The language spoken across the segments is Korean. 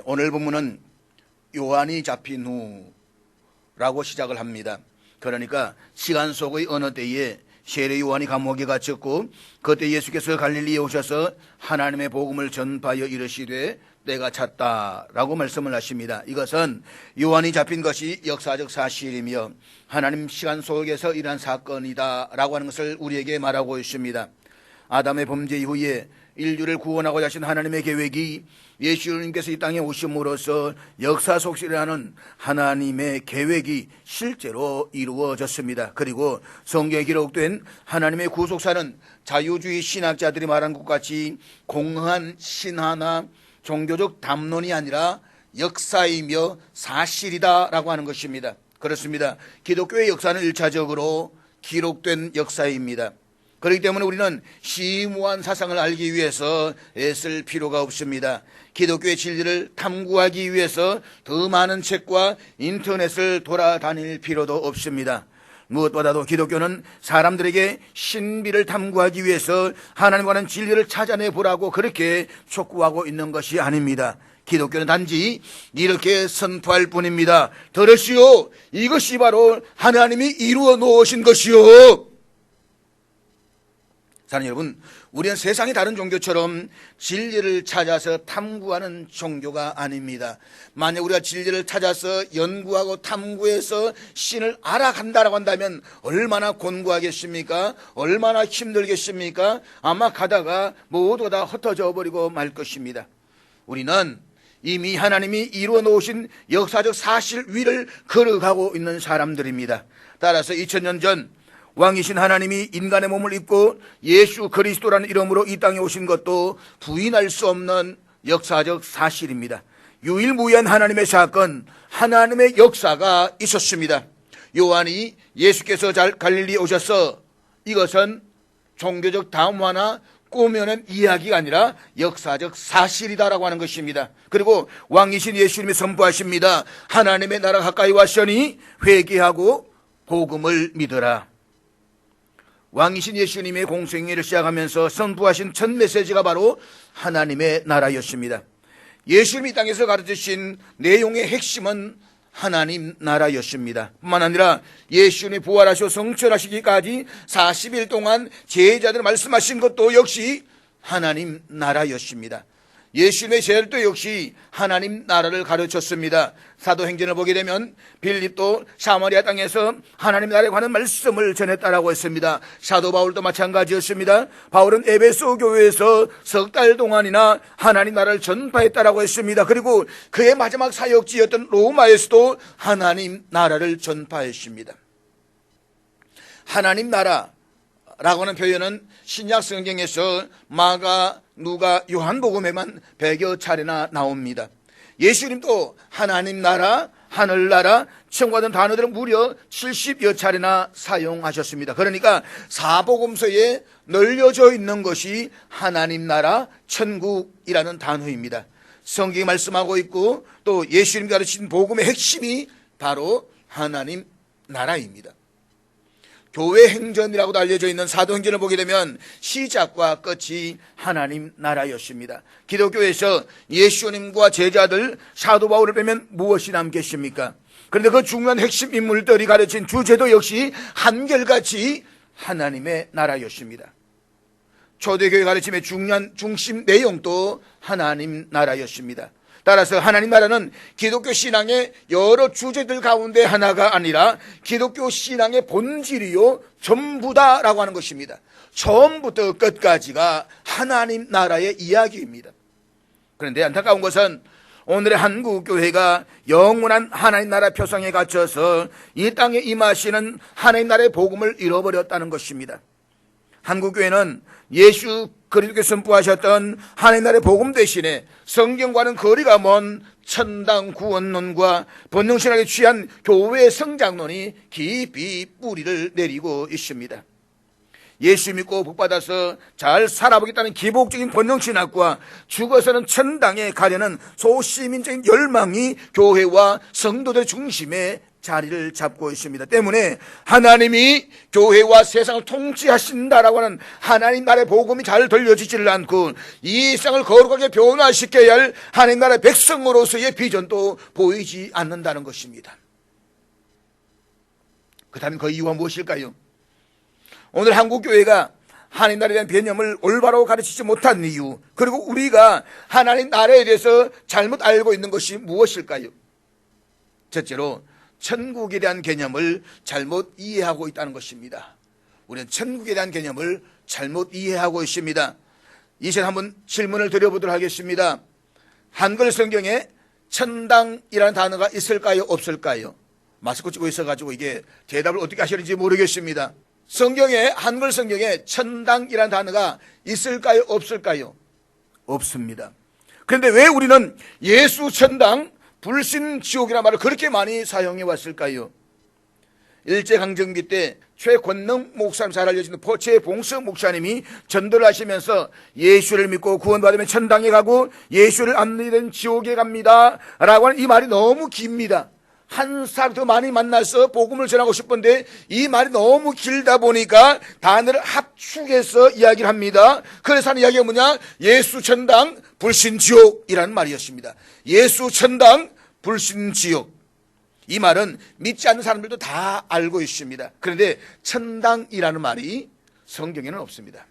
오늘 본문은 요한이 잡힌 후라고 시작을 합니다. 그러니까 시간 속의 어느 때에 세례 요한이 감옥에 갇혔고 그때 예수께서 갈릴리에 오셔서 하나님의 복음을 전파하여 이르시되 때가 찼다라고 말씀을 하십니다. 이것은 요한이 잡힌 것이 역사적 사실이며 하나님 시간 속에서 일어난 사건이다라고 하는 것을 우리에게 말하고 있습니다. 아담의 범죄 이후에 인류를 구원하고자 하신 하나님의 계획이 예수님께서 이 땅에 오심으로써 역사 속에 일어나는 하나님의 계획이 실제로 이루어졌습니다. 그리고 성경에 기록된 하나님의 구속사는 자유주의 신학자들이 말한 것 같이 공허한 신화나 종교적 담론이 아니라 역사이며 사실이다라고 하는 것입니다. 그렇습니다. 기독교의 역사는 1차적으로 기록된 역사입니다. 그렇기 때문에 우리는 심오한 사상을 알기 위해서 애쓸 필요가 없습니다. 기독교의 진리를 탐구하기 위해서 더 많은 책과 인터넷을 돌아다닐 필요도 없습니다. 무엇보다도 기독교는 사람들에게 신비를 탐구하기 위해서 하나님과는 진리를 찾아내보라고 그렇게 촉구하고 있는 것이 아닙니다. 기독교는 단지 이렇게 선포할 뿐입니다. 들으시오, 이것이 바로 하나님이 이루어 놓으신 것이요. 사랑하는 여러분, 우리는 세상의 다른 종교처럼 진리를 찾아서 탐구하는 종교가 아닙니다. 만약 우리가 진리를 찾아서 연구하고 탐구해서 신을 알아간다라고 한다면 얼마나 곤고하겠습니까? 얼마나 힘들겠습니까? 아마 가다가 모두 다 흩어져 버리고 말 것입니다. 우리는 이미 하나님이 이루어 놓으신 역사적 사실 위를 걸어가고 있는 사람들입니다. 따라서 2000년 전 왕이신 하나님이 인간의 몸을 입고 예수 그리스도라는 이름으로 이 땅에 오신 것도 부인할 수 없는 역사적 사실입니다. 유일무이한 하나님의 사건, 하나님의 역사가 있었습니다. 요한이 예수께서 갈릴리에 오셔서 이것은 종교적 담화나 꾸며낸 이야기가 아니라 역사적 사실이다라고 하는 것입니다. 그리고 왕이신 예수님이 선포하십니다. 하나님의 나라 가까이 왔으니 회개하고 복음을 믿어라. 왕이신 예수님의 공생애를 시작하면서 선포하신 첫 메시지가 바로 하나님의 나라였습니다. 예수님이 이 땅에서 가르치신 내용의 핵심은 하나님 나라였습니다. 뿐만 아니라 예수님이 부활하시고 성천하시기까지 40일 동안 제자들 말씀하신 것도 역시 하나님 나라였습니다. 예수님의 제자들도 역시 하나님 나라를 가르쳤습니다. 사도행전을 보게 되면 빌립도 사마리아 땅에서 하나님 나라에 관한 말씀을 전했다라고 했습니다. 사도 바울도 마찬가지였습니다. 바울은 에베소 교회에서 석 달 동안이나 하나님 나라를 전파했다라고 했습니다. 그리고 그의 마지막 사역지였던 로마에서도 하나님 나라를 전파했습니다. 하나님 나라라고 하는 표현은 신약 성경에서 마가, 누가, 요한복음에만 100여 차례나 나옵니다. 예수님도 하나님 나라, 하늘나라, 천국과 같은 단어들을 무려 70여 차례나 사용하셨습니다. 그러니까 사복음서에 널려져 있는 것이 하나님 나라, 천국이라는 단어입니다. 성경이 말씀하고 있고 또 예수님이 가르친 복음의 핵심이 바로 하나님 나라입니다. 교회 행전이라고도 알려져 있는 사도행전을 보게 되면 시작과 끝이 하나님 나라였습니다. 기독교에서 예수님과 제자들 사도 바울을 빼면 무엇이 남겠습니까? 그런데 그 중요한 핵심 인물들이 가르친 주제도 역시 한결같이 하나님의 나라였습니다. 초대교회 가르침의 중요한 중심 내용도 하나님 나라였습니다. 따라서 하나님 나라는 기독교 신앙의 여러 주제들 가운데 하나가 아니라 기독교 신앙의 본질이요 전부다라고 하는 것입니다. 처음부터 끝까지가 하나님 나라의 이야기입니다. 그런데 안타까운 것은 오늘의 한국교회가 영원한 하나님 나라 표상에 갇혀서 이 땅에 임하시는 하나님 나라의 복음을 잃어버렸다는 것입니다. 한국교회는 예수 그리스도께서 선포하셨던 하나님 나라의 복음 대신에 성경과는 거리가 먼 천당 구원론과 번영신학에 취한 교회의 성장론이 깊이 뿌리를 내리고 있습니다. 예수 믿고 복받아서 잘 살아보겠다는 기복적인 번영신학과 죽어서는 천당에 가려는 소시민적인 열망이 교회와 성도들 중심에 자리를 잡고 있습니다. 때문에 하나님이 교회와 세상을 통치하신다라고 하는 하나님 나라의 복음이 잘 들려지지를 않고 이 세상을 거룩하게 변화시켜야 할 하나님 나라의 백성으로서의 비전도 보이지 않는다는 것입니다. 그렇다면 그 이유가 무엇일까요? 오늘 한국교회가 하나님 나라에 대한 개념을 올바로 가르치지 못한 이유, 그리고 우리가 하나님 나라에 대해서 잘못 알고 있는 것이 무엇일까요? 첫째로 천국에 대한 개념을 잘못 이해하고 있다는 것입니다. 우리는 천국에 대한 개념을 잘못 이해하고 있습니다. 이제 한번 질문을 드려보도록 하겠습니다. 한글 성경에 천당이라는 단어가 있을까요? 없을까요? 마스크 찍고 있어가지고 이게 대답을 어떻게 하시는지 모르겠습니다. 한글 성경에 천당이라는 단어가 있을까요? 없을까요? 없습니다. 그런데 왜 우리는 예수 천당, 불신 지옥이라는 말을 그렇게 많이 사용해 왔을까요? 일제강점기 때 최권능 목사님, 잘 알려진 최봉석 목사님이 전도를 하시면서 예수를 믿고 구원받으면 천당에 가고 예수를 안 믿으면 지옥에 갑니다 라고 하는 이 말이 너무 깁니다. 한 사람 더 많이 만나서 복음을 전하고 싶은데 이 말이 너무 길다 보니까 단어를 합축해서 이야기를 합니다. 그래서 하는 이야기가 뭐냐? 예수 천당, 불신 지옥이라는 말이었습니다. 예수 천당, 불신 지옥. 이 말은 믿지 않는 사람들도 다 알고 있습니다. 그런데 천당이라는 말이 성경에는 없습니다.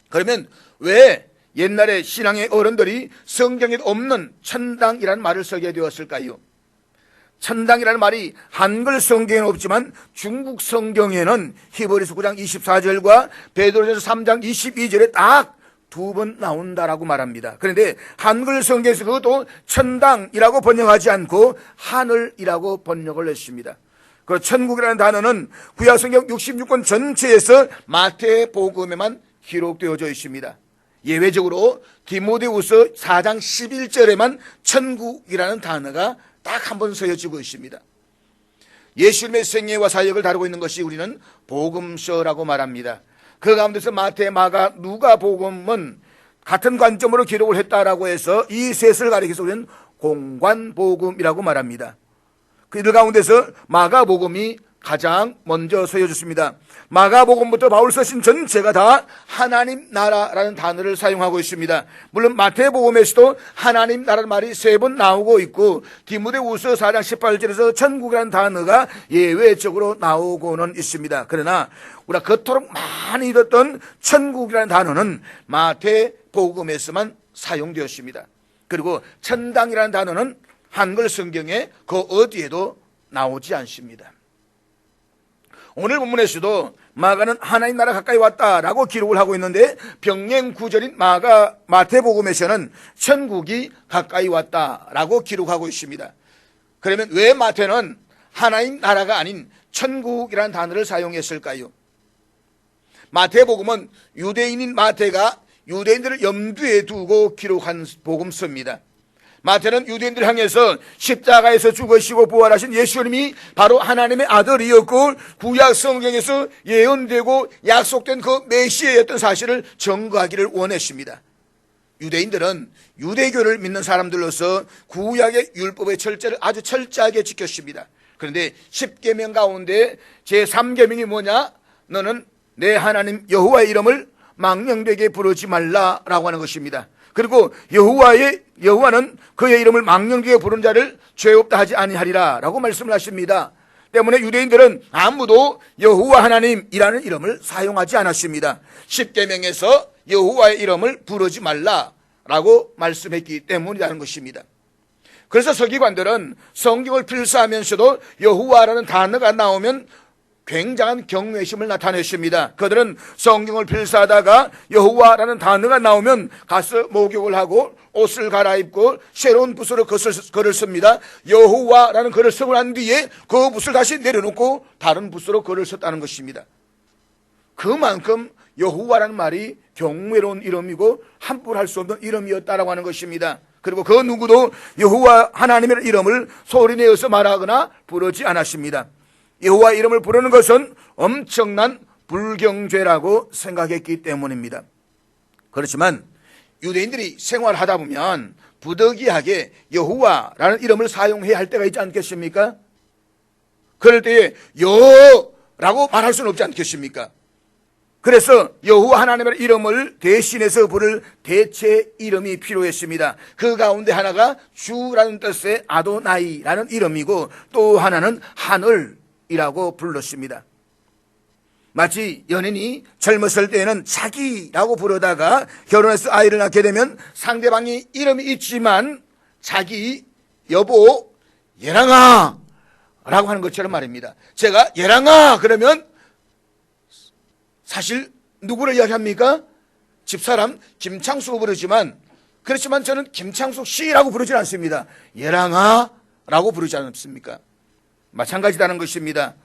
그러면 왜 옛날에 신앙의 어른들이 성경에 없는 천당이라는 말을 쓰게 되었을까요? 천당이라는 말이 한글 성경에는 없지만 중국 성경에는 히브리서 9장 24절과 베드로전서 3장 22절에 딱 2번 나온다라고 말합니다. 그런데 한글 성경에서 그것도 천당이라고 번역하지 않고 하늘이라고 번역을 했습니다. 그 천국이라는 단어는 구약 성경 66권 전체에서 마태복음에만 기록되어져 있습니다. 예외적으로 디모데후서 4장 11절에만 천국이라는 단어가 딱 한 번 쓰여지고 있습니다. 예수님의 생애와 사역을 다루고 있는 것이 우리는 복음서라고 말합니다. 그 가운데서 마태, 마가, 누가 복음은 같은 관점으로 기록을 했다라고 해서 이 셋을 가리켜서 우리는 공관복음이라고 말합니다. 그들 가운데서 마가복음이 가장 먼저 쓰여졌습니다. 마가복음부터 바울 서신 전체가 다 하나님 나라라는 단어를 사용하고 있습니다. 물론 마태복음에서도 하나님 나라는 말이 3번 나오고 있고 디모데후서 4장 18절에서 천국이라는 단어가 예외적으로 나오고는 있습니다. 그러나 우리가 그토록 많이 듣던 천국이라는 단어는 마태복음에서만 사용되었습니다. 그리고 천당이라는 단어는 한글 성경에 그 어디에도 나오지 않습니다. 오늘 본문에서도 마가는 하나님 나라 가까이 왔다라고 기록을 하고 있는데 병행 구절인 마태복음에서는 천국이 가까이 왔다라고 기록하고 있습니다. 그러면 왜 마태는 하나님 나라가 아닌 천국이라는 단어를 사용했을까요? 마태복음은 유대인인 마태가 유대인들을 염두에 두고 기록한 복음서입니다. 마태는 유대인들 향해서 십자가에서 죽으시고 부활하신 예수님이 바로 하나님의 아들이었고 구약 성경에서 예언되고 약속된 그 메시아였던 사실을 증거하기를 원했습니다. 유대인들은 유대교를 믿는 사람들로서 구약의 율법의 철저를 아주 철저하게 지켰습니다. 그런데 10계명 가운데 제3계명이 뭐냐? 너는 내 하나님 여호와의 이름을 망령되게 부르지 말라라고 하는 것입니다. 그리고 여호와는 그의 이름을 망령되게 부르는 자를 죄 없다 하지 아니하리라 라고 말씀을 하십니다. 때문에 유대인들은 아무도 여호와 하나님이라는 이름을 사용하지 않았습니다. 10계명에서 여호와의 이름을 부르지 말라라고 말씀했기 때문이라는 것입니다. 그래서 서기관들은 성경을 필사하면서도 여호와라는 단어가 나오면 굉장한 경외심을 나타냈습니다. 그들은 성경을 필사하다가 여호와라는 단어가 나오면 가서 목욕을 하고 옷을 갈아입고 새로운 붓으로 글을 씁니다. 여호와라는 글을 쓰고 난 뒤에 그 붓을 다시 내려놓고 다른 붓으로 글을 썼다는 것입니다. 그만큼 여호와라는 말이 경외로운 이름이고 함부로 할 수 없는 이름이었다라고 하는 것입니다. 그리고 그 누구도 여호와 하나님의 이름을 소리내어서 말하거나 부르지 않았습니다. 여호와 이름을 부르는 것은 엄청난 불경죄라고 생각했기 때문입니다. 그렇지만 유대인들이 생활하다 보면 부득이하게 여호와라는 이름을 사용해야 할 때가 있지 않겠습니까? 그럴 때에 여호라고 말할 수는 없지 않겠습니까? 그래서 여호와 하나님의 이름을 대신해서 부를 대체 이름이 필요했습니다. 그 가운데 하나가 주라는 뜻의 아도나이라는 이름이고 또 하나는 하늘이라고 불렀습니다. 마치 연인이 젊었을 때에는 자기라고 부르다가 결혼해서 아이를 낳게 되면 상대방이 이름이 있지만 자기, 여보, 예랑아 라고 하는 것처럼 말입니다. 제가 예랑아 그러면 사실 누구를 이야기합니까? 집사람 김창수고 부르지만 그렇지만 저는 김창숙 씨라고 부르지 않습니다. 예랑아 라고 부르지 않습니까? 마찬가지라는 것입니다.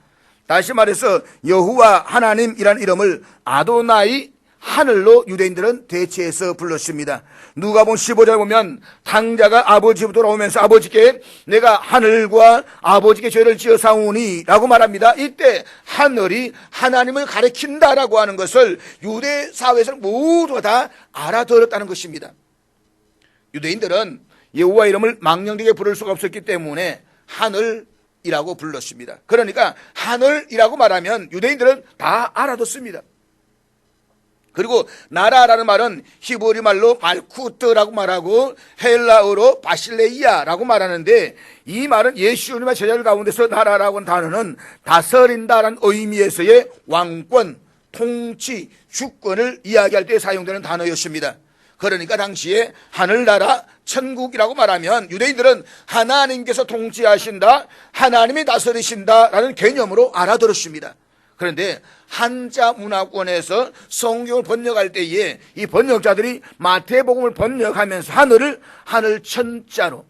다시 말해서 여호와 하나님이라는 이름을 아도나이 하늘로 유대인들은 대체해서 불렀습니다. 누가복음 15장에 보면 탕자가 아버지부터 돌아오면서 아버지께 내가 하늘과 아버지께 죄를 지어 사오니 라고 말합니다. 이때 하늘이 하나님을 가리킨다라고 하는 것을 유대 사회에서는 모두가 다 알아들었다는 것입니다. 유대인들은 여호와 이름을 망령되게 부를 수가 없었기 때문에 하늘이라고 불렀습니다. 그러니까 하늘이라고 말하면 유대인들은 다 알아듣습니다. 그리고 나라라는 말은 히브리 말로 말쿠트라고 말하고 헬라어로 바실레이아라고 말하는데 이 말은 예수님의 제자들 가운데서 나라라고 하는 단어는 다스린다라는 의미에서의 왕권, 통치, 주권을 이야기할 때 사용되는 단어였습니다. 그러니까 당시에 하늘나라 천국이라고 말하면 유대인들은 하나님께서 통치하신다, 하나님이 다스리신다라는 개념으로 알아들었습니다. 그런데 한자 문화권에서 성경을 번역할 때에 이 번역자들이 마태복음을 번역하면서 하늘을 하늘천자로,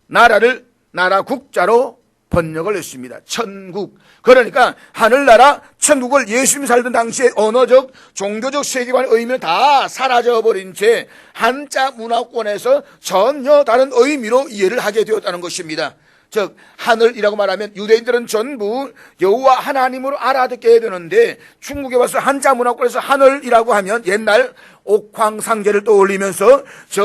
나라를 나라국자로 번역을 했습니다. 천국. 그러니까 하늘나라 천국을 예수님이 살던 당시에 언어적, 종교적 세계관의 의미는 다 사라져버린 채 한자 문화권에서 전혀 다른 의미로 이해를 하게 되었다는 것입니다. 즉 하늘이라고 말하면 유대인들은 전부 여호와 하나님으로 알아듣게 되는데 중국에 와서 한자 문화권에서 하늘이라고 하면 옛날 옥황상제를 떠올리면서 저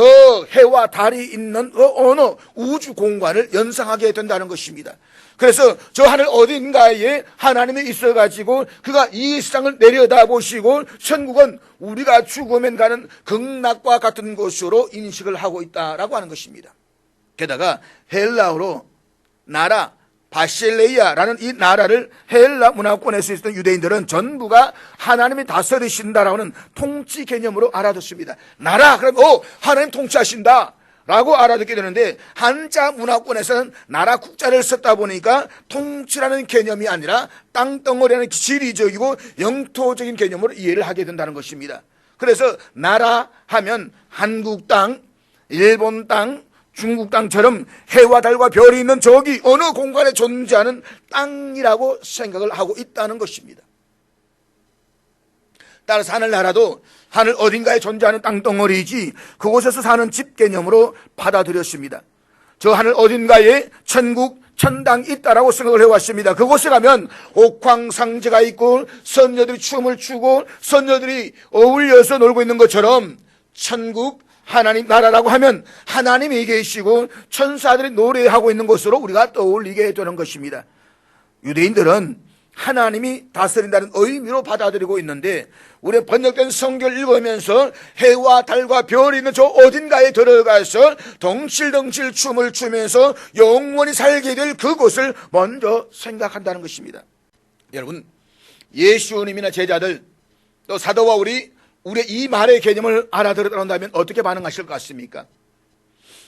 해와 달이 있는 그 어느 우주 공간을 연상하게 된다는 것입니다. 그래서 저 하늘 어딘가에 하나님이 있어가지고 그가 이 세상을 내려다보시고 천국은 우리가 죽으면 가는 극락과 같은 곳으로 인식을 하고 있다라고 하는 것입니다. 게다가 헬라어로 나라 바실레이아라는 이 나라를 헬라 문화권에서 있었던 유대인들은 전부가 하나님이 다스리신다라는 통치 개념으로 알아듣습니다. 나라 그러면 하나님 통치하신다 라고 알아듣게 되는데 한자 문화권에서는 나라 국자를 썼다 보니까 통치라는 개념이 아니라 땅덩어리라는 지리적이고 영토적인 개념으로 이해를 하게 된다는 것입니다. 그래서 나라 하면 한국 땅, 일본 땅, 중국 땅처럼 해와 달과 별이 있는 저기 어느 공간에 존재하는 땅이라고 생각을 하고 있다는 것입니다. 따라서 하늘나라도 하늘 어딘가에 존재하는 땅덩어리이지 그곳에서 사는 집 개념으로 받아들였습니다. 저 하늘 어딘가에 천국, 천당이 있다라고 생각을 해왔습니다. 그곳에 가면 옥황상제가 있고 선녀들이 춤을 추고 선녀들이 어울려서 놀고 있는 것처럼 천국, 하나님 나라라고 하면 하나님이 계시고 천사들이 노래하고 있는 것으로 우리가 떠올리게 되는 것입니다. 유대인들은 하나님이 다스린다는 의미로 받아들이고 있는데 우리 번역된 성경을 읽으면서 해와 달과 별이 있는 저 어딘가에 들어가서 덩실덩실 춤을 추면서 영원히 살게 될 그곳을 먼저 생각한다는 것입니다. 여러분, 예수님이나 제자들 또 사도와 우리의 이 말의 개념을 알아들었다면 어떻게 반응하실 것 같습니까?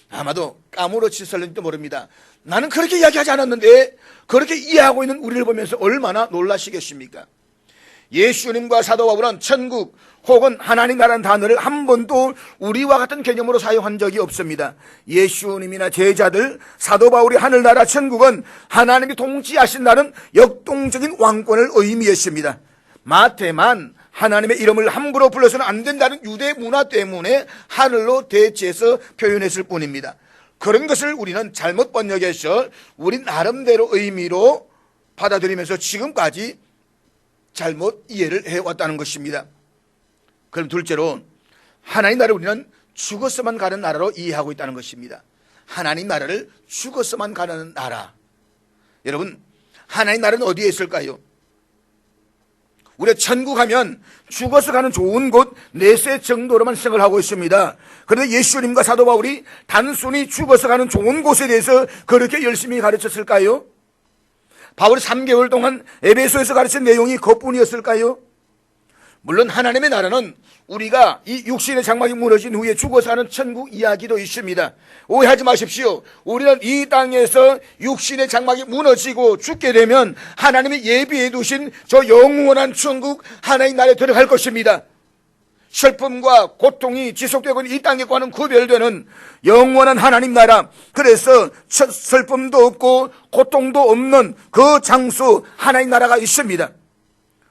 아마도 까무러치설는지도 모릅니다. 나는 그렇게 이야기하지 않았는데 그렇게 이해하고 있는 우리를 보면서 얼마나 놀라시겠습니까? 예수님과 사도 바울은 천국 혹은 하나님 나라는 단어를 한 번도 우리와 같은 개념으로 사용한 적이 없습니다. 예수님이나 제자들, 사도 바울이 하늘나라 천국은 하나님이 통치하신다는 역동적인 왕권을 의미했습니다. 마태만 하나님의 이름을 함부로 불러서는 안 된다는 유대 문화 때문에 하늘로 대체해서 표현했을 뿐입니다. 그런 것을 우리는 잘못 번역해서 우리 나름대로 의미로 받아들이면서 지금까지 잘못 이해를 해왔다는 것입니다. 그럼 둘째로 하나님 나라를 우리는 죽어서만 가는 나라로 이해하고 있다는 것입니다. 하나님 나라를 죽어서만 가는 나라. 여러분, 하나님 나라는 어디에 있을까요? 우리가 천국 가면 죽어서 가는 좋은 곳 넷세 정도로만 생각을 하고 있습니다. 그런데 예수님과 사도 바울이 단순히 죽어서 가는 좋은 곳에 대해서 그렇게 열심히 가르쳤을까요? 바울이 3개월 동안 에베소에서 가르친 내용이 그것뿐이었을까요? 물론 하나님의 나라는 우리가 이 육신의 장막이 무너진 후에 죽어서 하는 천국 이야기도 있습니다. 오해하지 마십시오. 우리는 이 땅에서 육신의 장막이 무너지고 죽게 되면 하나님이 예비해 두신 저 영원한 천국 하나님 나라에 들어갈 것입니다. 슬픔과 고통이 지속되고 있는 이 땅과는 구별되는 영원한 하나님 나라, 그래서 슬픔도 없고 고통도 없는 그 장수 하나님 나라가 있습니다.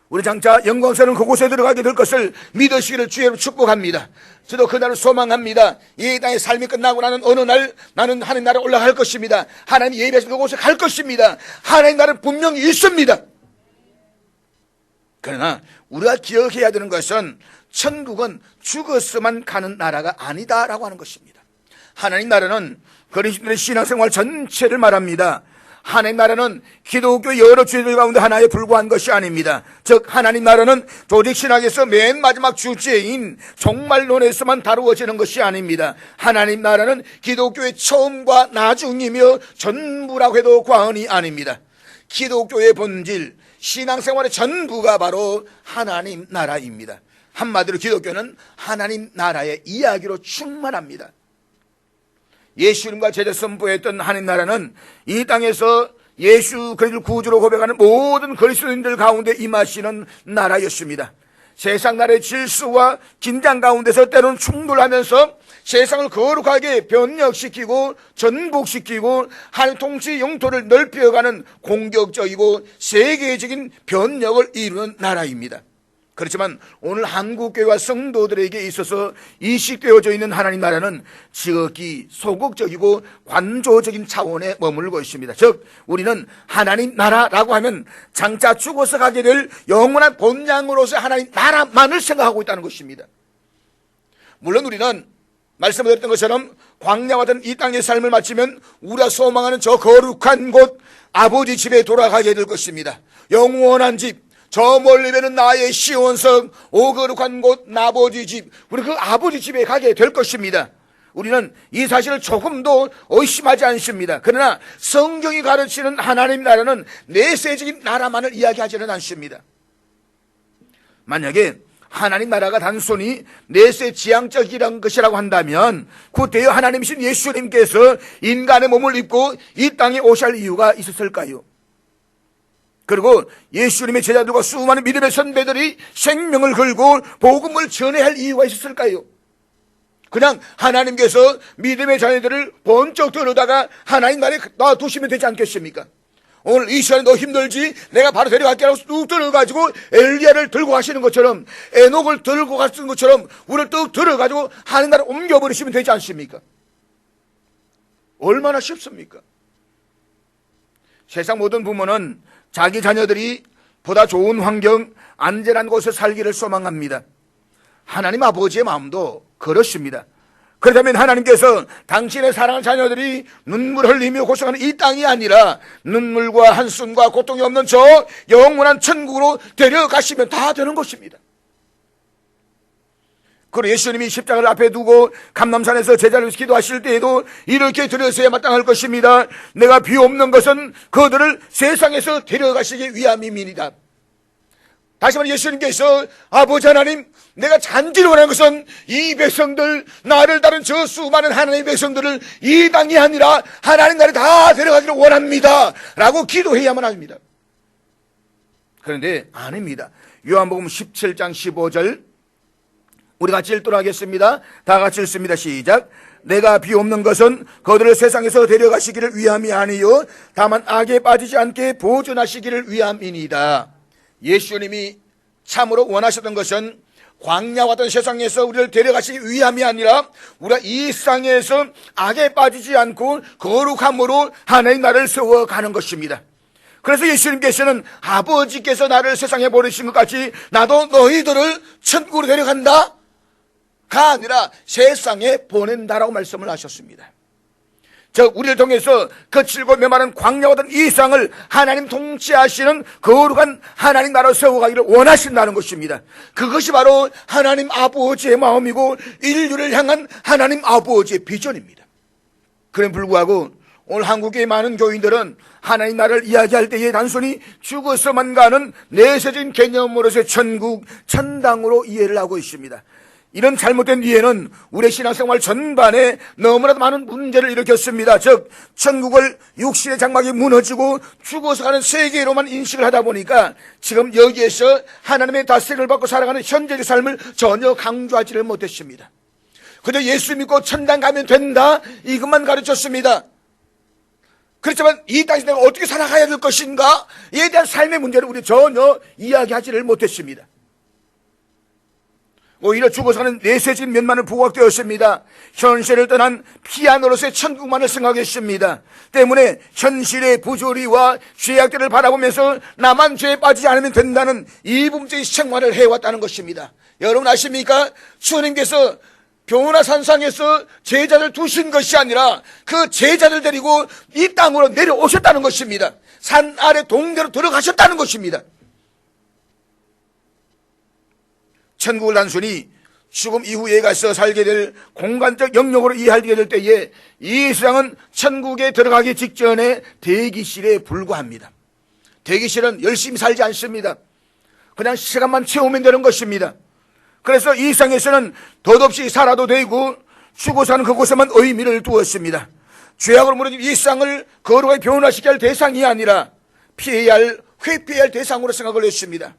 우리 장차 영광스러운 그곳에 들어가게 될 것을 믿으시기를 주의로 축복합니다. 저도 그날을 소망합니다. 이 땅의 삶이 끝나고 나는 어느 날 나는 하나님 나라에 올라갈 것입니다. 하나님 예배하신 그곳에 갈 것입니다. 하나님 나라는 분명히 있습니다. 그러나 우리가 기억해야 되는 것은 천국은 죽어서만 가는 나라가 아니다라고 하는 것입니다. 하나님 나라는 그리스도인의 신앙생활 전체를 말합니다. 하나님 나라는 기독교 여러 주제들 가운데 하나에 불과한 것이 아닙니다. 즉 하나님 나라는 조직 신학에서 맨 마지막 주제인 종말론에서만 다루어지는 것이 아닙니다. 하나님 나라는 기독교의 처음과 나중이며 전부라고 해도 과언이 아닙니다. 기독교의 본질, 신앙생활의 전부가 바로 하나님 나라입니다. 한마디로 기독교는 하나님 나라의 이야기로 충만합니다. 예수님과 제자 선포했던 하나님 나라는 이 땅에서 예수 그리스도를 구주로 고백하는 모든 그리스도인들 가운데 임하시는 나라였습니다. 세상 나라의 질서와 긴장 가운데서 때로는 충돌하면서 세상을 거룩하게 변혁시키고 전복시키고 하나님 통치 영토를 넓혀가는 공격적이고 세계적인 변혁을 이루는 나라입니다. 그렇지만 오늘 한국교회와 성도들에게 있어서 이식되어져 있는 하나님 나라는 지극히 소극적이고 관조적인 차원에 머물고 있습니다. 즉 우리는 하나님 나라라고 하면 장차 죽어서 가게 될 영원한 본향으로서 하나님 나라만을 생각하고 있다는 것입니다. 물론 우리는 말씀드렸던 것처럼 광야와 같은 이 땅의 삶을 마치면 우리가 소망하는 저 거룩한 곳 아버지 집에 돌아가게 될 것입니다. 영원한 집, 저 멀리 배는 나의 시온성, 오거룩한 곳 나아버지 집, 우리 그 아버지 집에 가게 될 것입니다. 우리는 이 사실을 조금도 의심하지 않습니다. 그러나 성경이 가르치는 하나님 나라는 내세적인 나라만을 이야기하지는 않습니다. 만약에 하나님 나라가 단순히 내세 지향적이란 것이라고 한다면 그때여 하나님이신 예수님께서 인간의 몸을 입고 이 땅에 오실 이유가 있었을까요? 그리고 예수님의 제자들과 수많은 믿음의 선배들이 생명을 걸고 복음을 전해야 할 이유가 있었을까요? 그냥 하나님께서 믿음의 자녀들을 번쩍 들어다가 하나님 나라에 놔두시면 되지 않겠습니까? 오늘 이 시간에 너 힘들지? 내가 바로 데려갈게 하고 뚝 들어가지고 엘리야를 들고 가시는 것처럼 에녹을 들고 가시는 것처럼 우리를 뚝 들어가지고 하나님 나라에 옮겨버리시면 되지 않습니까? 얼마나 쉽습니까? 세상 모든 부모는 자기 자녀들이 보다 좋은 환경, 안전한 곳에 살기를 소망합니다. 하나님 아버지의 마음도 그렇습니다. 그렇다면 하나님께서 당신의 사랑하는 자녀들이 눈물 흘리며 고생하는 이 땅이 아니라 눈물과 한숨과 고통이 없는 저 영원한 천국으로 데려가시면 다 되는 것입니다. 그리고 예수님이 십자가를 앞에 두고 감람산에서 제자를 기도하실 때에도 이렇게 드려서야 마땅할 것입니다. 내가 비옵는 것은 그들을 세상에서 데려가시기 위함이니이다. 다시 말해 예수님께서 아버지 하나님, 내가 잔디를 원하는 것은 이 백성들, 나를 따른 저 수많은 하나님의 백성들을 이 땅이 아니라 하나님 나라에 다 데려가기를 원합니다 라고 기도해야만 합니다. 그런데 아닙니다. 요한복음 17장 15절 우리 같이 읽도록 하겠습니다. 다 같이 읽습니다. 시작. 내가 비옵는 것은 그들을 세상에서 데려가시기를 위함이 아니요 다만 악에 빠지지 않게 보존하시기를 위함이니이다. 예수님이 참으로 원하셨던 것은 광야와 같은 세상에서 우리를 데려가시기 위함이 아니라 우리가 이 세상에서 악에 빠지지 않고 거룩함으로 하나님 나라를 세워가는 것입니다. 그래서 예수님께서는 아버지께서 나를 세상에 보내신 것 같이 나도 너희들을 천국으로 데려간다 가 아니라 세상에 보낸다라고 말씀을 하셨습니다. 우리를 통해서 거칠고 메마른 광야와 같은 이 세상을 하나님 통치하시는 거룩한 하나님 나라로 세워가기를 원하신다는 것입니다. 그것이 바로 하나님 아버지의 마음이고 인류를 향한 하나님 아버지의 비전입니다. 그럼에 불구하고 오늘 한국의 많은 교인들은 하나님 나라를 이야기할 때에 단순히 죽어서만 가는 내세적인 개념으로서의 천국, 천당으로 이해를 하고 있습니다. 이런 잘못된 이해는 우리의 신앙생활 전반에 너무나도 많은 문제를 일으켰습니다. 즉 천국을 육신의 장막이 무너지고 죽어서 가는 세계로만 인식을 하다 보니까 지금 여기에서 하나님의 다스림을 받고 살아가는 현재의 삶을 전혀 강조하지를 못했습니다. 그저 예수 믿고 천당 가면 된다, 이것만 가르쳤습니다. 그렇지만 이 땅에서 내가 어떻게 살아가야 될 것인가, 이에 대한 삶의 문제를 우리 전혀 이야기하지를 못했습니다. 오히려 죽어서 가는 내세적인 면만을 부각되었습니다. 현실을 떠난 피아노로서의 천국만을 생각했습니다. 때문에 현실의 부조리와 죄악들을 바라보면서 나만 죄에 빠지지 않으면 된다는 이분적인 생활을 해왔다는 것입니다. 여러분 아십니까? 주님께서 변호사산상에서 제자들 두신 것이 아니라 그 제자들 데리고 이 땅으로 내려오셨다는 것입니다. 산 아래 동대로 들어가셨다는 것입니다. 천국을 단순히 죽음 이후에 가서 살게 될 공간적 영역으로 이해하게 될 때에 이 세상은 천국에 들어가기 직전에 대기실에 불과합니다. 대기실은 열심히 살지 않습니다. 그냥 시간만 채우면 되는 것입니다. 그래서 이 세상에서는 덧없이 살아도 되고 죽어 사는 그곳에만 의미를 두었습니다. 죄악으로 무너진 이 세상을 거룩하게 변화시켜야 할 대상이 아니라 피해야 할, 회피해야 할 대상으로 생각을 했습니다.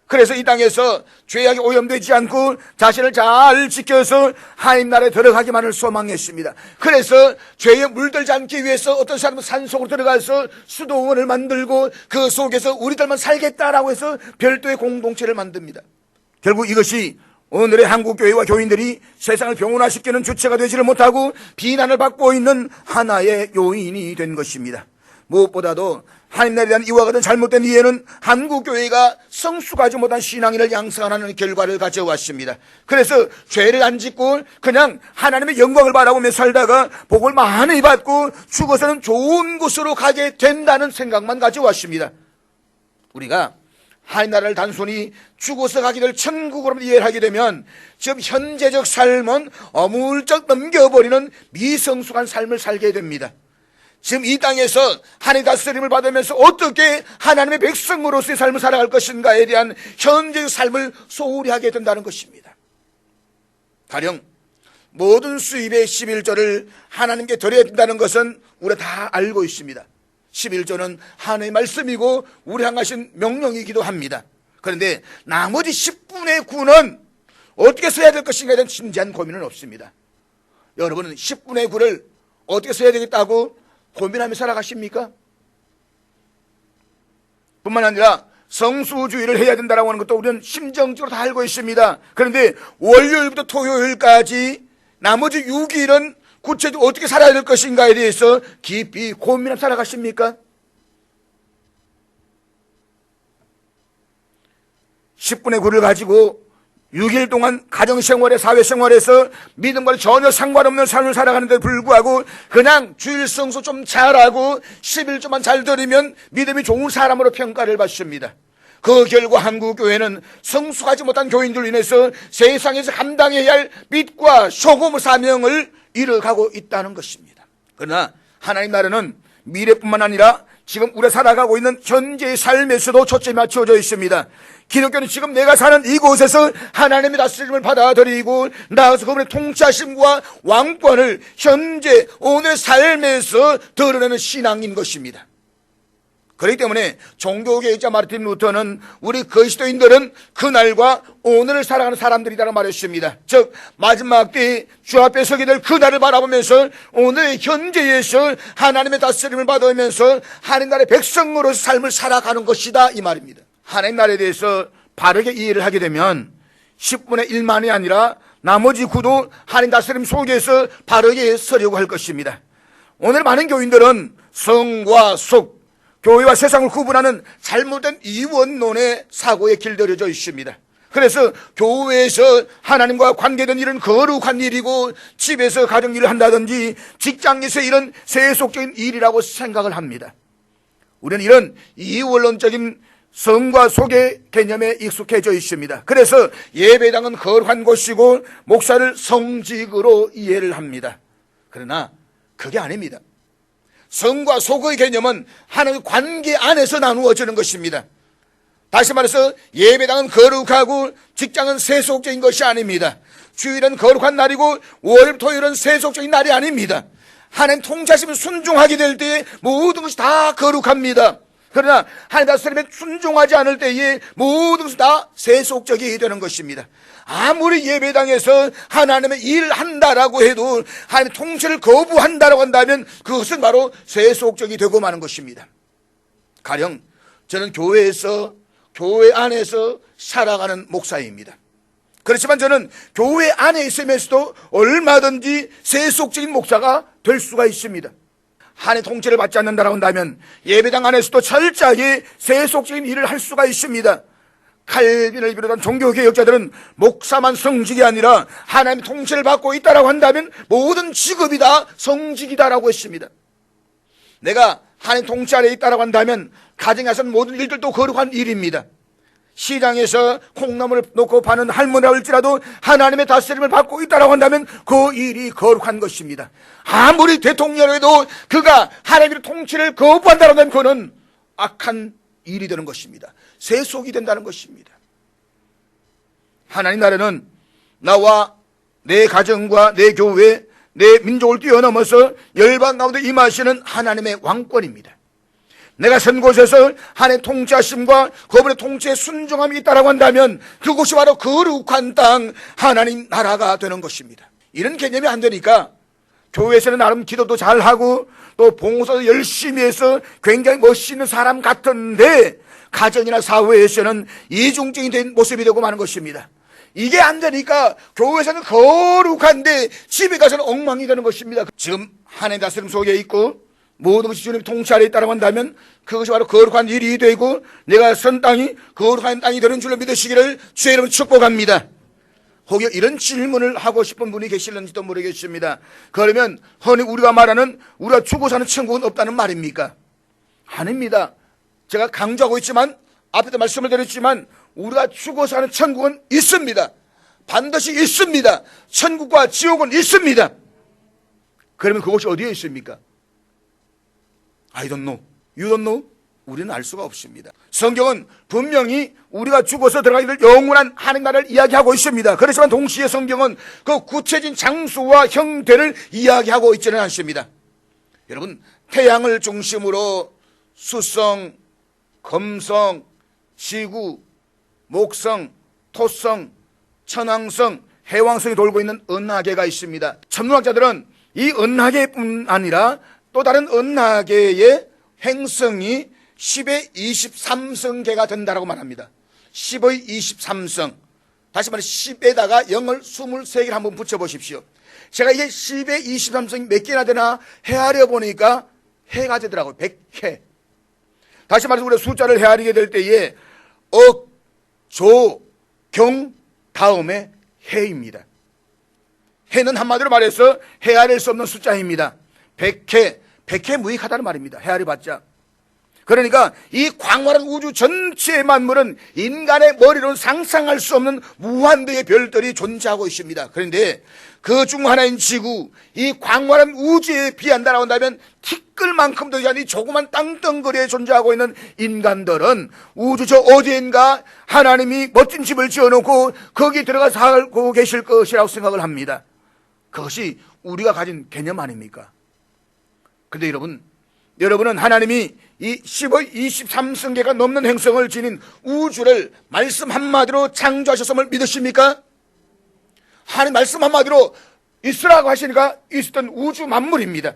그래서 이 땅에서 죄악에 오염되지 않고 자신을 잘 지켜서 하나님 나라에 들어가기만을 소망했습니다. 그래서 죄에 물들지 않기 위해서 어떤 사람은 산속으로 들어가서 수도원을 만들고 그 속에서 우리들만 살겠다라고 해서 별도의 공동체를 만듭니다. 결국 이것이 오늘의 한국교회와 교인들이 세상을 병원화시키는 주체가 되지를 못하고 비난을 받고 있는 하나의 요인이 된 것입니다. 무엇보다도 하나님에 대한 이와 같은 잘못된 이해는 한국교회가 성숙하지 못한 신앙인을 양성하는 결과를 가져왔습니다. 그래서 죄를 안 짓고 그냥 하나님의 영광을 바라보며 살다가 복을 많이 받고 죽어서는 좋은 곳으로 가게 된다는 생각만 가져왔습니다. 우리가 하나님 나라를 단순히 죽어서 가게 될 천국으로 이해를 하게 되면 지금 현재적 삶은 어물쩍 넘겨버리는 미성숙한 삶을 살게 됩니다. 지금 이 땅에서 하나님의 다스림을 받으면서 어떻게 하나님의 백성으로서의 삶을 살아갈 것인가에 대한 현재의 삶을 소홀히 하게 된다는 것입니다. 가령 모든 수입의 11조를 하나님께 드려야 된다는 것은 우리가 다 알고 있습니다. 11조는 하나님의 말씀이고 우리 향하신 명령이기도 합니다. 그런데 나머지 10분의 9는 어떻게 써야 될 것인가에 대한 진지한 고민은 없습니다. 여러분은 10분의 9를 어떻게 써야 되겠다고 고민하며 살아가십니까? 뿐만 아니라 성수주의를 해야 된다고 하는 것도 우리는 심정적으로 다 알고 있습니다. 그런데 월요일부터 토요일까지 나머지 6일은 구체적으로 어떻게 살아야 될 것인가에 대해서 깊이 고민하며 살아가십니까? 10분의 9를 가지고 6일 동안 가정생활에 사회생활에서 믿음과 전혀 상관없는 삶을 살아가는데 불구하고 그냥 주일 성수 좀 잘하고 11조만 잘 드리면 믿음이 좋은 사람으로 평가를 받습니다. 그 결과 한국교회는 성숙하지 못한 교인들로 인해서 세상에서 감당해야 할 빛과 소금 사명을 잃어가고 있다는 것입니다. 그러나 하나님 나라는 미래뿐만 아니라 지금 우리가 살아가고 있는 현재의 삶에서도 초점이 맞춰져 있습니다. 기독교는 지금 내가 사는 이곳에서 하나님의 다스림을 받아들이고 나아가서 그분의 통치하심과 왕권을 현재 오늘의 삶에서 드러내는 신앙인 것입니다. 그렇기 때문에 종교개혁자 마르틴 루터는 우리 그리스도인들은 그날과 오늘을 살아가는 사람들이라고 말했습니다. 즉 마지막 때 주 앞에 서게 될 그날을 바라보면서 오늘의 현재에서 하나님의 다스림을 받으면서 하나님 나라의 백성으로서 삶을 살아가는 것이다, 이 말입니다. 하나님 나라에 대해서 바르게 이해를 하게 되면 10분의 1만이 아니라 나머지 9도 하나님 다스림 속에서 바르게 서려고 할 것입니다. 오늘 많은 교인들은 성과 속, 교회와 세상을 구분하는 잘못된 이원론의 사고에 길들여져 있습니다. 그래서 교회에서 하나님과 관계된 일은 거룩한 일이고 집에서 가정일을 한다든지 직장에서 이런 세속적인 일이라고 생각을 합니다. 우리는 이런 이원론적인 성과 속의 개념에 익숙해져 있습니다. 그래서 예배당은 거룩한 곳이고 목사를 성직으로 이해를 합니다. 그러나 그게 아닙니다. 성과 속의 개념은 하나님의 관계 안에서 나누어지는 것입니다. 다시 말해서 예배당은 거룩하고 직장은 세속적인 것이 아닙니다. 주일은 거룩한 날이고 월, 토요일은 세속적인 날이 아닙니다. 하나님 통치하시면 순종하게 될 때에 모든 것이 다 거룩합니다. 그러나 하나님 다스림에 순종하지 않을 때에 모든 것이 다 세속적이 되는 것입니다. 아무리 예배당에서 하나님의 일을 한다라고 해도 하나님의 통치를 거부한다라고 한다면 그것은 바로 세속적이 되고 마는 것입니다. 가령 저는 교회 안에서 살아가는 목사입니다. 그렇지만 저는 교회 안에 있으면서도 얼마든지 세속적인 목사가 될 수가 있습니다. 하나님의 통치를 받지 않는다라고 한다면 예배당 안에서도 철저하게 세속적인 일을 할 수가 있습니다. 칼빈을 비롯한 종교개혁자들은 목사만 성직이 아니라 하나님의 통치를 받고 있다라고 한다면 모든 직업이 다 성직이다라고 했습니다. 내가 하나님 통치 아래 있다라고 한다면 가정에서는 모든 일들도 거룩한 일입니다. 시장에서 콩나물을 놓고 파는 할머니라 할지라도 하나님의 다스림을 받고 있다라고 한다면 그 일이 거룩한 것입니다. 아무리 대통령이라도 그가 하나님의 통치를 거부한다고 한다면 그는 악한 일이 되는 것입니다. 세속이 된다는 것입니다. 하나님 나라는 나와 내 가정과 내 교회, 내 민족을 뛰어넘어서 열방 가운데 임하시는 하나님의 왕권입니다. 내가 선 곳에서 하나님의 통치하심과 그분의 통치에 순종함이 있다라고 한다면 그곳이 바로 거룩한 땅 하나님 나라가 되는 것입니다. 이런 개념이 안 되니까 교회에서는 나름 기도도 잘하고 또 봉사도 열심히 해서 굉장히 멋있는 사람 같은데 가정이나 사회에서는 이중적인 된 모습이 되고 마는 것입니다. 이게 안 되니까 교회에서는 거룩한데 집에 가서는 엉망이 되는 것입니다. 지금 하나님 다스림 속에 있고 모든 것이 주님 통치 아래 있다고 한다면 그것이 바로 거룩한 일이 되고 내가 선 땅이 거룩한 땅이 되는 줄로 믿으시기를 주의 이름으로 축복합니다. 혹여 이런 질문을 하고 싶은 분이 계실는지도 모르겠습니다. 그러면 흔히 우리가 말하는 우리가 죽어 사는 천국은 없다는 말입니까? 아닙니다. 제가 강조하고 있지만 앞에도 말씀을 드렸지만 우리가 죽어 사는 천국은 있습니다. 반드시 있습니다. 천국과 지옥은 있습니다. 그러면 그것이 어디에 있습니까? I don't know. You don't know? 우리는 알 수가 없습니다. 성경은 분명히 우리가 죽어서 들어가게 될 영원한 하나님 나라를 이야기하고 있습니다. 그렇지만 동시에 성경은 그 구체적인 장소와 형태를 이야기하고 있지는 않습니다. 여러분, 태양을 중심으로 수성, 금성, 지구, 목성, 토성, 천왕성, 해왕성이 돌고 있는 은하계가 있습니다. 천문학자들은 이 은하계뿐 아니라 또 다른 은하계의 행성이 10의 23성계가 된다고 말합니다. 10의 23성. 다시 말해 10에다가 0을 23개를 한번 붙여보십시오. 제가 이게 10의 23성이 몇 개나 되나 헤아려 보니까 해가 되더라고요. 100해. 다시 말해서 우리가 숫자를 헤아리게 될 때에 억, 조, 경 다음에 해입니다. 해는 한마디로 말해서 헤아릴 수 없는 숫자입니다. 100해 무익하다는 말입니다. 헤아려봤자. 그러니까 이 광활한 우주 전체의 만물은 인간의 머리로는 상상할 수 없는 무한대의 별들이 존재하고 있습니다. 그런데 그 중 하나인 지구, 이 광활한 우주에 비한다라고 한다면 티끌만큼도 되지 않는 조그만 땅덩어리에 존재하고 있는 인간들은 우주 저 어디인가 하나님이 멋진 집을 지어놓고 거기 들어가 살고 계실 것이라고 생각을 합니다. 그것이 우리가 가진 개념 아닙니까? 그런데 여러분은 하나님이 이 10의 23성계가 넘는 행성을 지닌 우주를 말씀 한마디로 창조하셨음을 믿으십니까? 하나님 말씀 한마디로 있으라고 하시니까 있었던 우주 만물입니다.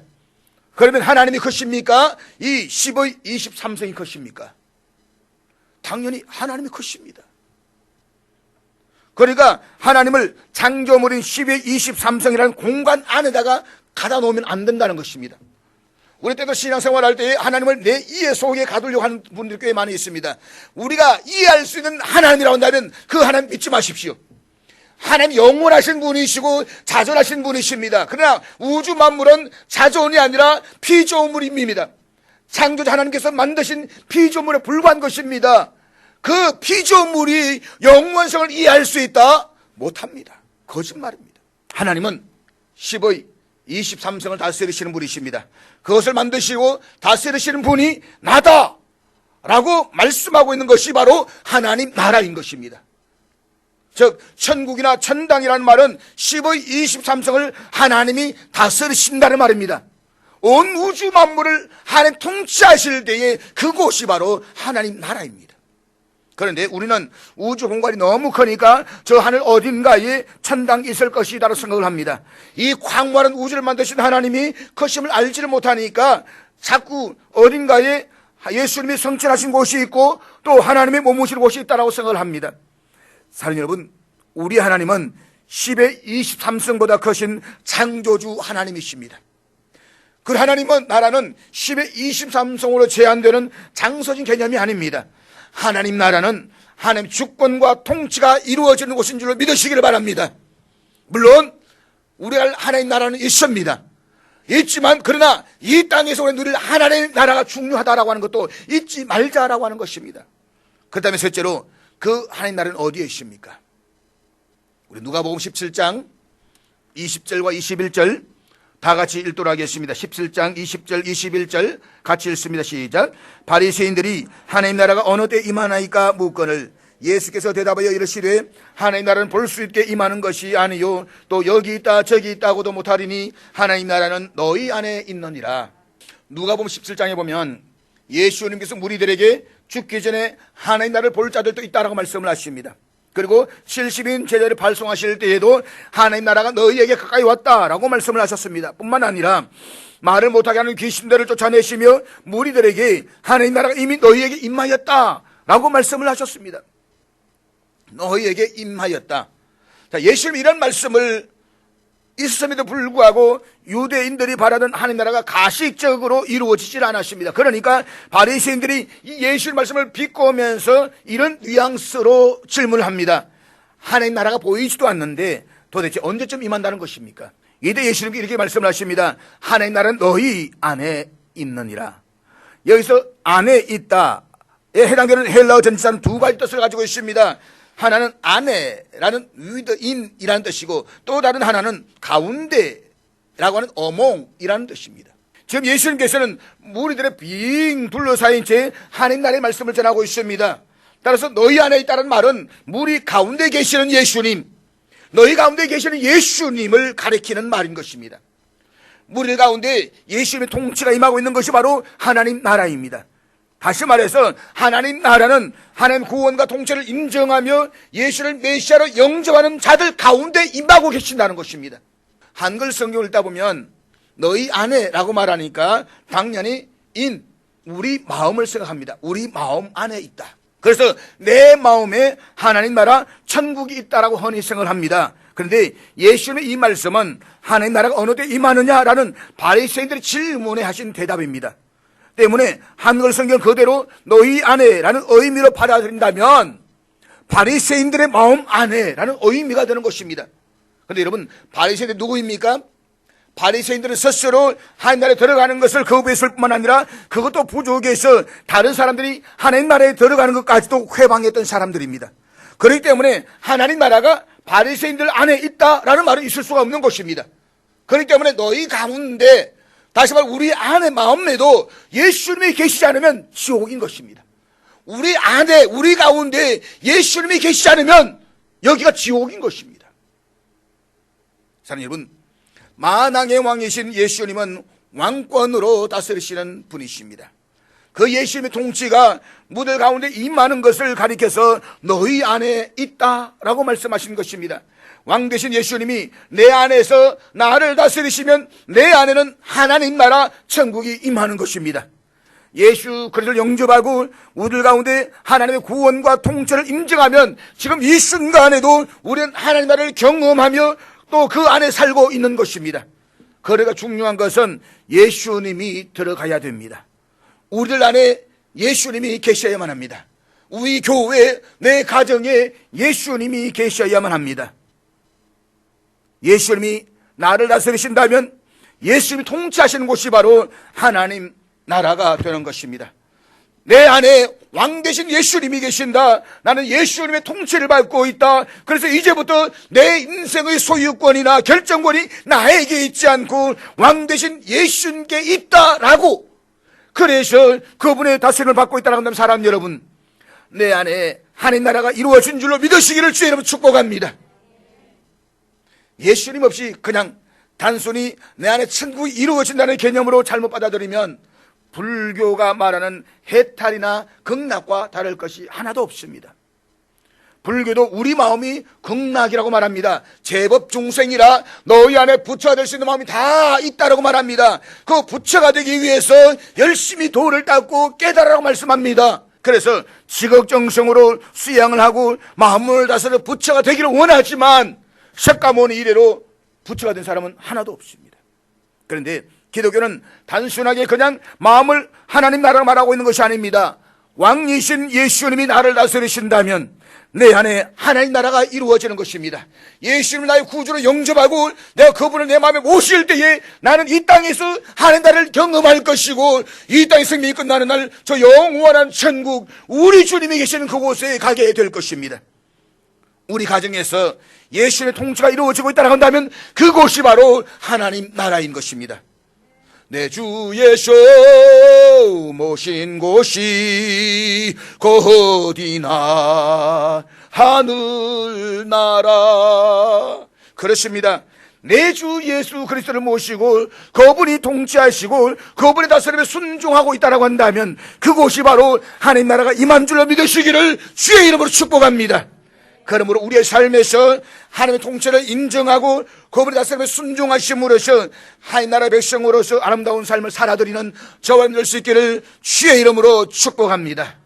그러면 하나님이 크십니까? 이 10의 23성이 크십니까? 당연히 하나님이 크십니다. 그러니까 하나님을 창조물인 10의 23성이라는 공간 안에다가 가다 놓으면 안 된다는 것입니다. 우리 때도 신앙생활 할 때 하나님을 내 이해 속에 가두려고 하는 분들이 꽤 많이 있습니다. 우리가 이해할 수 있는 하나님이라고 한다면 그 하나님 믿지 마십시오. 하나님 영원하신 분이시고 자존하신 분이십니다. 그러나 우주 만물은 자존이 아니라 피조물입니다. 창조자 하나님께서 만드신 피조물에 불과한 것입니다. 그 피조물이 영원성을 이해할 수 있다? 못합니다. 거짓말입니다. 하나님은 15의 23성을 다스리시는 분이십니다. 그것을 만드시고 다스리시는 분이 나다 라고 말씀하고 있는 것이 바로 하나님 나라인 것입니다. 즉 천국이나 천당이라는 말은 15의 23성을 하나님이 다스리신다는 말입니다. 온 우주 만물을 하나님 통치하실 때에 그곳이 바로 하나님 나라입니다. 그런데 우리는 우주 공간이 너무 크니까 저 하늘 어딘가에 천당이 있을 것이라고 생각을 합니다. 이 광활한 우주를 만드신 하나님이 크심을 알지를 못하니까 자꾸 어딘가에 예수님이 성천하신 곳이 있고 또 하나님의 머무실 곳이 있다고 생각을 합니다. 사랑하는 여러분, 우리 하나님은 10의 23성보다 크신 창조주 하나님이십니다. 그 하나님은 나라는 10의 23성으로 제한되는 장소진 개념이 아닙니다. 하나님 나라는 하나님 주권과 통치가 이루어지는 곳인 줄로 믿으시기를 바랍니다. 물론 우리가 하나님 나라는 있습니다. 있지만 그러나 이 땅에서 우리 누릴 하나님 나라가 중요하다라고 하는 것도 잊지 말자라고 하는 것입니다. 그 다음에 셋째로 그 하나님 나라는 어디에 있습니까? 우리 누가복음 17장 20절과 21절 다 같이 읽도록 하겠습니다. 17장 20절 21절 같이 읽습니다. 시작. 바리새인들이 하나님 나라가 어느 때 임하나이까 묻거늘 예수께서 대답하여 이르시되 하나님 나라는 볼 수 있게 임하는 것이 아니요 또 여기 있다 저기 있다고도 못하리니 하나님 나라는 너희 안에 있느니라. 누가복음 17장에 보면 예수님께서 무리들에게 죽기 전에 하나님 나라를 볼 자들도 있다라고 말씀을 하십니다. 그리고 70인 제자를 발송하실 때에도 하나님 나라가 너희에게 가까이 왔다라고 말씀을 하셨습니다. 뿐만 아니라 말을 못하게 하는 귀신들을 쫓아내시며 무리들에게 하나님 나라가 이미 너희에게 임하였다라고 말씀을 하셨습니다. 너희에게 임하였다. 자, 예수님이 이런 말씀을 있음에도 불구하고 유대인들이 바라던 하나님 나라가 가시적으로 이루어지질 않았습니다. 그러니까 바리새인들이 이 예수의 말씀을 비꼬면서 이런 뉘앙스로 질문을 합니다. 하나님 나라가 보이지도 않는데 도대체 언제쯤 임한다는 것입니까? 이때 예수님이 이렇게 말씀을 하십니다. 하나님 나라는 너희 안에 있느니라. 여기서 안에 있다에 해당되는 헬라어 전치사는 두 가지 뜻을 가지고 있습니다. 하나는 안에라는 within이라는 뜻이고 또 다른 하나는 가운데라고 하는 among이라는 뜻입니다. 지금 예수님께서는 무리들의 빙 둘러싸인 채 하나님 나라의 말씀을 전하고 있습니다. 따라서 너희 안에 있다는 말은 무리 가운데 계시는 예수님, 너희 가운데 계시는 예수님을 가리키는 말인 것입니다. 무리들 가운데 예수님의 통치가 임하고 있는 것이 바로 하나님 나라입니다. 다시 말해서 하나님 나라는 하나님 구원과 통치를 인정하며 예수를 메시아로 영접하는 자들 가운데 임하고 계신다는 것입니다. 한글 성경을 읽다 보면 너희 안에라고 말하니까 당연히 우리 마음을 생각합니다. 우리 마음 안에 있다. 그래서 내 마음에 하나님 나라 천국이 있다라고 흔히 생각을 합니다. 그런데 예수님의 이 말씀은 하나님 나라가 어느 때 임하느냐라는 바리새인들의 질문에 하신 대답입니다. 때문에 한글 성경 그대로 너희 안에라는 의미로 받아들인다면 바리새인들의 마음 안에라는 의미가 되는 것입니다. 그런데 여러분, 바리새인들 누구입니까? 바리새인들은 스스로 하나님 나라에 들어가는 것을 거부했을 뿐만 아니라 그것도 부족해서 다른 사람들이 하나님 나라에 들어가는 것까지도 회방했던 사람들입니다. 그렇기 때문에 하나님 나라가 바리새인들 안에 있다라는 말은 있을 수가 없는 것입니다. 그렇기 때문에 너희 가운데, 다시 말해 우리 안에 마음에도 예수님이 계시지 않으면 지옥인 것입니다. 우리 안에, 우리 가운데 예수님이 계시지 않으면 여기가 지옥인 것입니다. 사랑하는 여러분, 만왕의 왕이신 예수님은 왕권으로 다스리시는 분이십니다. 그 예수님의 통치가 무들 가운데 임하는 것을 가리켜서 너희 안에 있다라고 말씀하신 것입니다. 왕 되신 예수님이 내 안에서 나를 다스리시면 내 안에는 하나님 나라 천국이 임하는 것입니다. 예수 그리스도를 영접하고 우리들 가운데 하나님의 구원과 통치를 인정하면 지금 이 순간에도 우리는 하나님 나라를 경험하며 또 그 안에 살고 있는 것입니다. 그러니까 중요한 것은 예수님이 들어가야 됩니다. 우리들 안에 예수님이 계셔야만 합니다. 우리 교회, 내 가정에 예수님이 계셔야만 합니다. 예수님이 나를 다스리신다면 예수님이 통치하시는 곳이 바로 하나님 나라가 되는 것입니다. 내 안에 왕 대신 예수님이 계신다. 나는 예수님의 통치를 받고 있다. 그래서 이제부터 내 인생의 소유권이나 결정권이 나에게 있지 않고 왕 대신 예수님께 있다라고, 그래서 그분의 다스림을 받고 있다고 한다면 사람 여러분, 내 안에 하나님 나라가 이루어진 줄로 믿으시기를 주의 이름으로 축복합니다. 예수님 없이 그냥 단순히 내 안에 천국이 이루어진다는 개념으로 잘못 받아들이면 불교가 말하는 해탈이나 극락과 다를 것이 하나도 없습니다. 불교도 우리 마음이 극락이라고 말합니다. 제법 중생이라 너희 안에 부처가 될 수 있는 마음이 다 있다라고 말합니다. 그 부처가 되기 위해서 열심히 도를 닦고 깨달으라고 말씀합니다. 그래서 지극정성으로 수양을 하고 마음을 다스려 부처가 되기를 원하지만 석가모니 이래로 부처가 된 사람은 하나도 없습니다. 그런데 기독교는 단순하게 그냥 마음을 하나님 나라로 말하고 있는 것이 아닙니다. 왕이신 예수님이 나를 다스리신다면 내 안에 하나님 나라가 이루어지는 것입니다. 예수님을 나의 구주로 영접하고 내가 그분을 내 마음에 모실 때에 나는 이 땅에서 하나님 나라를 경험할 것이고, 이 땅의 생명이 끝나는 날 저 영원한 천국, 우리 주님이 계시는 그곳에 가게 될 것입니다. 우리 가정에서 예수님의 통치가 이루어지고 있다고 한다면 그곳이 바로 하나님 나라인 것입니다. 내 주 예수 모신 곳이 어디나 하늘나라. 그렇습니다. 내 주 예수 그리스도를 모시고 그분이 통치하시고 그분의 다스림에 순종하고 있다고 한다면 그곳이 바로 하나님 나라가 임한 줄로 믿으시기를 주의 이름으로 축복합니다. 그러므로 우리의 삶에서 하나님의 통치를 인정하고 그분의 다스림에 순종하심으로써 하나님 나라의 백성으로서 아름다운 삶을 살아드리는 저와 될 수 있기를 주의 이름으로 축복합니다.